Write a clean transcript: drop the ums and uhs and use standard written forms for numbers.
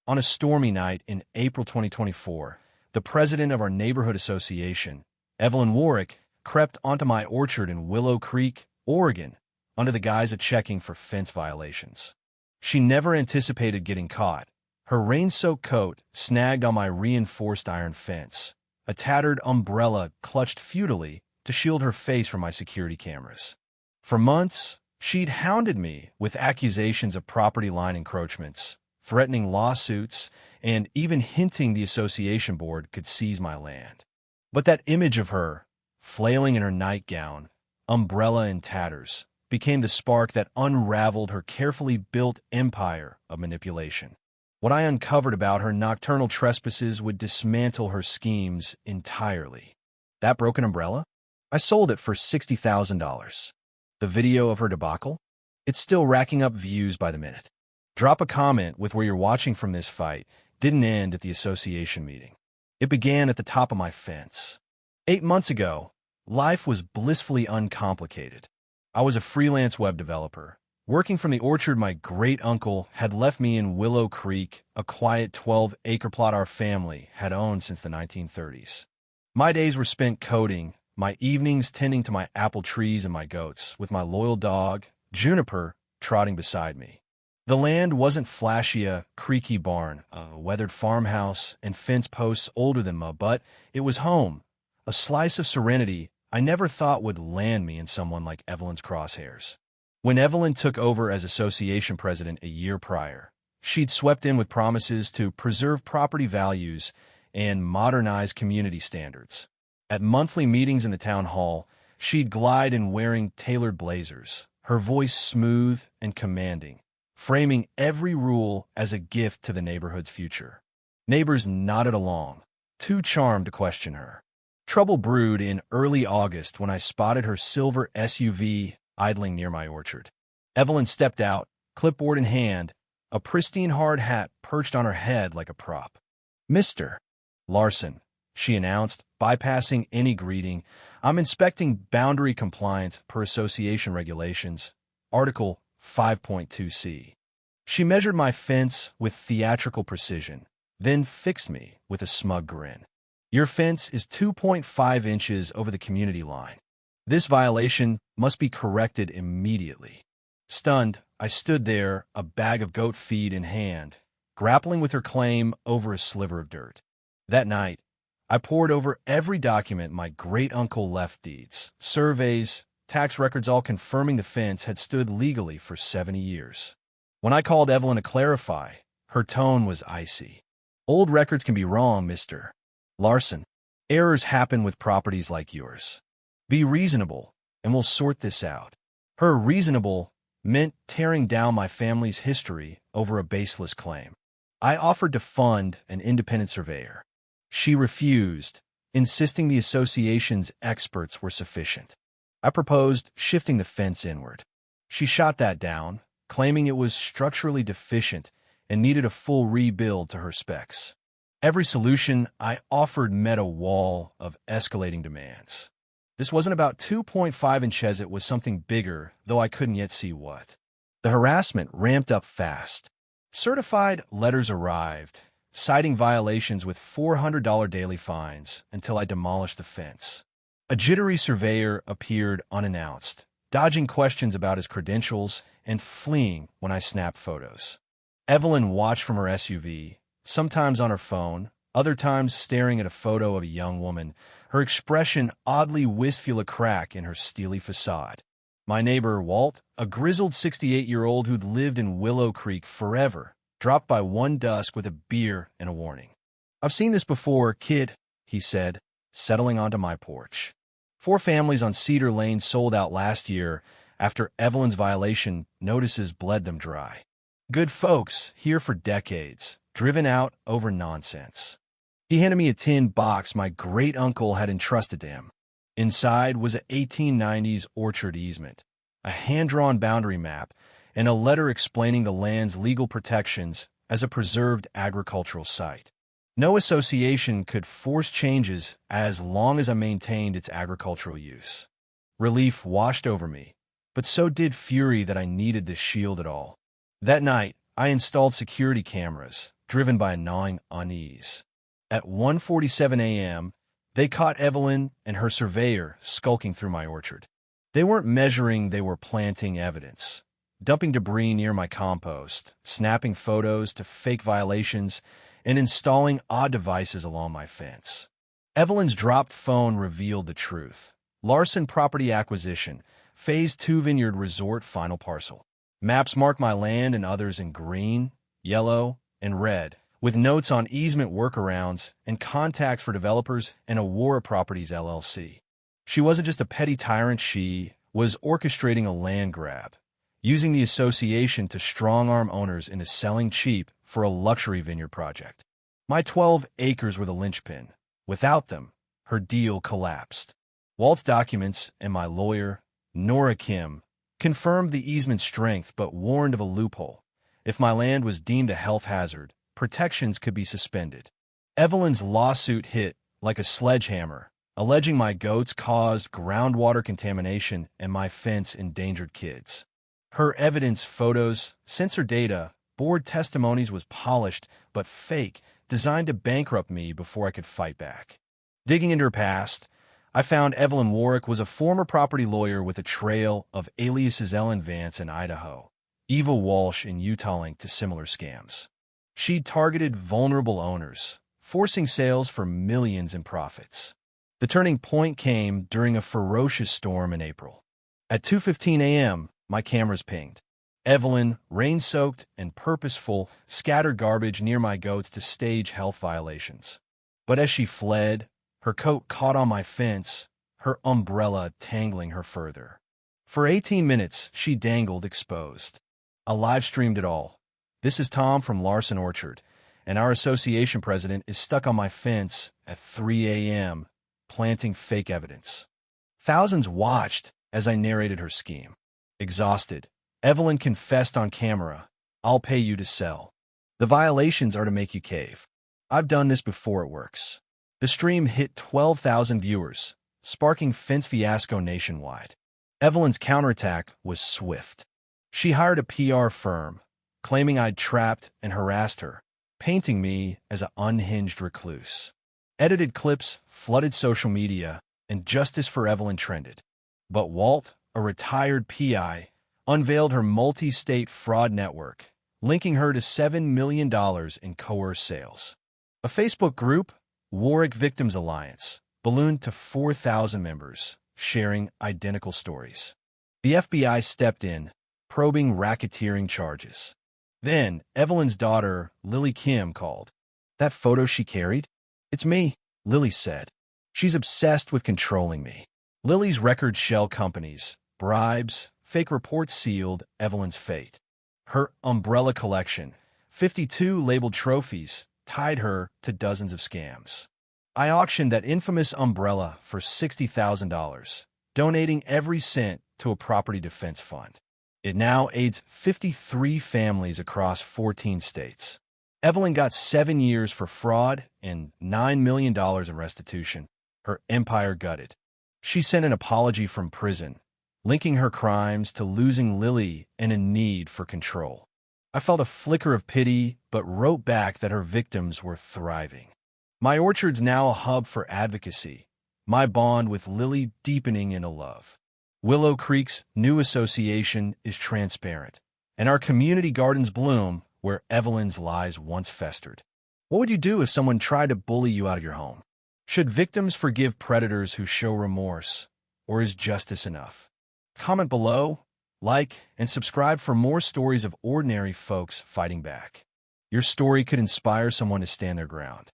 On a stormy night in April 2024, the president of our neighborhood association, Evelyn Warwick, crept onto my orchard in Willow Creek, Oregon, under the guise of checking for fence violations. She never anticipated getting caught. Her rain-soaked coat snagged on my reinforced iron fence. A tattered umbrella clutched futilely to shield her face from my security cameras. For months, she'd hounded me with accusations of property line encroachments, threatening lawsuits, and even hinting the association board could seize my land. But that image of her, flailing in her nightgown, umbrella in tatters, became the spark that unraveled her carefully built empire of manipulation. What I uncovered about her nocturnal trespasses would dismantle her schemes entirely. That broken umbrella? I sold it for $60,000. The video of her debacle? It's still racking up views by the minute. Drop a comment with where you're watching from. This fight didn't end at the association meeting. It began at the top of my fence. 8 months ago, life was blissfully uncomplicated. I was a freelance web developer, working from the orchard my great-uncle had left me in Willow Creek, a quiet 12-acre plot our family had owned since the 1930s. My days were spent coding, my evenings tending to my apple trees and my goats, with my loyal dog, Juniper, trotting beside me. The land wasn't flashy, a creaky barn, a weathered farmhouse, and fence posts older than me, but it was home, a slice of serenity I never thought would land me in someone like Evelyn's crosshairs. When Evelyn took over as association president a year prior, she'd swept in with promises to preserve property values and modernize community standards. At monthly meetings in the town hall, she'd glide in wearing tailored blazers, her voice smooth and commanding, framing every rule as a gift to the neighborhood's future. Neighbors nodded along, too charmed to question her. Trouble brewed in early August when I spotted her silver SUV idling near my orchard. Evelyn stepped out, clipboard in hand, a pristine hard hat perched on her head like a prop. "Mr. Larson," she announced, bypassing any greeting, "I'm inspecting boundary compliance per association regulations, Article 5.2c. She measured my fence with theatrical precision, then fixed me with a smug grin. "Your fence is 2.5 inches over the community line. This violation must be corrected immediately." Stunned, I stood there, a bag of goat feed in hand, grappling with her claim over a sliver of dirt. That night, I pored over every document my great-uncle left: deeds, surveys, tax records, all confirming the fence had stood legally for 70 years. When I called Evelyn to clarify, her tone was icy. "Old records can be wrong, Mr. Larson. Errors happen with properties like yours. Be reasonable, and we'll sort this out." Her reasonable meant tearing down my family's history over a baseless claim. I offered to fund an independent surveyor. She refused, insisting the association's experts were sufficient. I proposed shifting the fence inward. She shot that down, claiming it was structurally deficient and needed a full rebuild to her specs. Every solution I offered met a wall of escalating demands. This wasn't about 2.5 inches, it was something bigger, though I couldn't yet see what. The harassment ramped up fast. Certified letters arrived, citing violations with $400 daily fines until I demolished the fence. A jittery surveyor appeared unannounced, dodging questions about his credentials and fleeing when I snapped photos. Evelyn watched from her SUV, sometimes on her phone, other times staring at a photo of a young woman, her expression oddly wistful, a crack in her steely facade. My neighbor, Walt, a grizzled 68-year-old who'd lived in Willow Creek forever, dropped by one dusk with a beer and a warning. "I've seen this before, kid," he said, settling onto my porch. 4 families on Cedar Lane sold out last year after Evelyn's violation notices bled them dry. Good folks here for decades, driven out over nonsense. He handed me a tin box my great-uncle had entrusted to him. Inside was an 1890s orchard easement, a hand-drawn boundary map, and a letter explaining the land's legal protections as a preserved agricultural site. No association could force changes as long as I maintained its agricultural use. Relief washed over me, but so did fury that I needed this shield at all. That night, I installed security cameras, driven by a gnawing unease. At 1:47 a.m., they caught Evelyn and her surveyor skulking through my orchard. They weren't measuring, they were planting evidence, dumping debris near my compost, snapping photos to fake violations, and installing odd devices along my fence. Evelyn's dropped phone revealed the truth. Larson Property Acquisition, Phase 2 Vineyard Resort Final Parcel. Maps mark my land and others in green, yellow, and red, with notes on easement workarounds and contacts for developers and Aurora Properties LLC. She wasn't just a petty tyrant, she was orchestrating a land grab, using the association to strong-arm owners into selling cheap for a luxury vineyard project. My 12 acres were the linchpin. Without them, her deal collapsed. Walt's documents and my lawyer, Nora Kim, confirmed the easement's strength but warned of a loophole. If my land was deemed a health hazard, protections could be suspended. Evelyn's lawsuit hit like a sledgehammer, alleging my goats caused groundwater contamination and my fence endangered kids. Her evidence, photos, sensor data, board testimonies was polished but fake, designed to bankrupt me before I could fight back. Digging into her past, I found Evelyn Warwick was a former property lawyer with a trail of aliases: Ellen Vance in Idaho, Eva Walsh in Utah, linked to similar scams. She targeted vulnerable owners, forcing sales for millions in profits. The turning point came during a ferocious storm in April. At 2:15 a.m., my cameras pinged. Evelyn, rain-soaked and purposeful, scattered garbage near my goats to stage health violations. But as she fled, her coat caught on my fence, her umbrella tangling her further. For 18 minutes, she dangled exposed. I live-streamed it all. This is Tom from Larson Orchard, and our association president is stuck on my fence at 3 a.m., planting fake evidence. Thousands watched as I narrated her scheme. Exhausted, Evelyn confessed on camera, "I'll pay you to sell. The violations are to make you cave. I've done this before, it works." The stream hit 12,000 viewers, sparking fence fiasco nationwide. Evelyn's counterattack was swift. She hired a PR firm, claiming I'd trapped and harassed her, painting me as an unhinged recluse. Edited clips flooded social media, and justice for Evelyn trended. But Walt, a retired PI, unveiled her multi-state fraud network, linking her to $7 million in coerced sales. A Facebook group, Warwick Victims Alliance, ballooned to 4,000 members, sharing identical stories. The FBI stepped in, probing racketeering charges. Then, Evelyn's daughter, Lily Kim, called. "That photo she carried? It's me," Lily said. "She's obsessed with controlling me." Lily's record shell companies, bribes, fake reports sealed Evelyn's fate. Her umbrella collection, 52 labeled trophies, tied her to dozens of scams. I auctioned that infamous umbrella for $60,000, donating every cent to a property defense fund. It now aids 53 families across 14 states. Evelyn got 7 years for fraud and $9 million in restitution, her empire gutted. She sent an apology from prison, linking her crimes to losing Lily and a need for control. I felt a flicker of pity, but wrote back that her victims were thriving. My orchard's now a hub for advocacy, my bond with Lily deepening into love. Willow Creek's new association is transparent, and our community gardens bloom where Evelyn's lies once festered. What would you do if someone tried to bully you out of your home? Should victims forgive predators who show remorse, or is justice enough? Comment below, like, and subscribe for more stories of ordinary folks fighting back. Your story could inspire someone to stand their ground.